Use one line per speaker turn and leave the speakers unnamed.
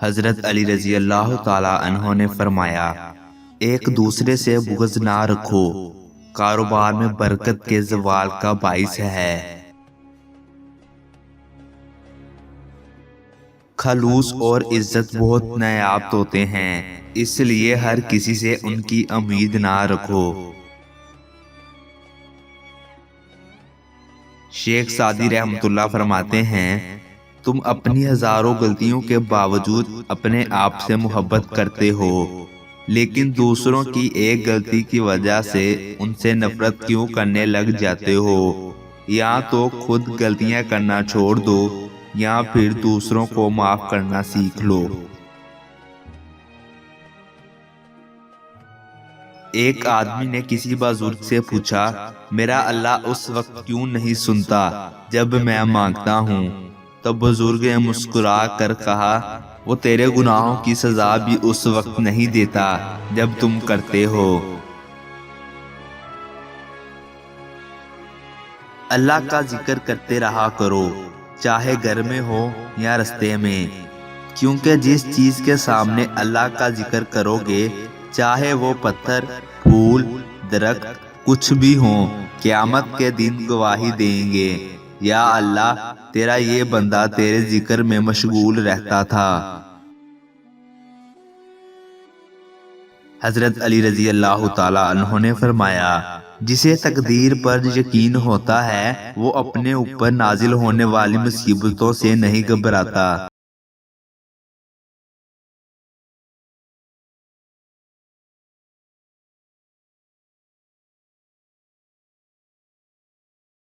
حضرت علی رضی اللہ تعالی عنہ نے فرمایا، ایک دوسرے سے بغض نہ رکھو، کاروبار میں برکت کے زوال کا باعث ہے۔ خلوص اور عزت بہت نایاب ہوتے ہیں، اس لیے ہر کسی سے ان کی امید نہ رکھو۔ شیخ سعدی رحمۃ اللہ فرماتے ہیں، تم اپنی ہزاروں غلطیوں کے باوجود اپنے آپ سے محبت کرتے ہو، لیکن دوسروں کی ایک غلطی کی وجہ سے ان سے نفرت کیوں کرنے لگ جاتے ہو؟ یا تو خود غلطیاں کرنا چھوڑ دو یا پھر دوسروں کو معاف کرنا سیکھ لو۔ ایک آدمی نے کسی بزرگ سے پوچھا، میرا اللہ اس وقت کیوں نہیں سنتا جب میں مانگتا ہوں؟ تو بزرگ نے مسکرا کر کہا، وہ تیرے گناہوں کی سزا بھی اس وقت نہیں دیتا جب تم کرتے ہو۔ اللہ کا ذکر کرتے رہا کرو، چاہے گھر میں ہو یا رستے میں، کیونکہ جس چیز کے سامنے اللہ کا ذکر کرو گے، چاہے وہ پتھر، پھول، درخت، کچھ بھی ہوں، قیامت کے دن گواہی دیں گے، یا اللہ تیرا یہ بندہ تیرے ذکر میں مشغول رہتا تھا۔ حضرت علی رضی اللہ تعالی عنہ نے فرمایا، جسے تقدیر پر یقین ہوتا ہے وہ اپنے اوپر نازل ہونے والی مصیبتوں سے نہیں گھبراتا۔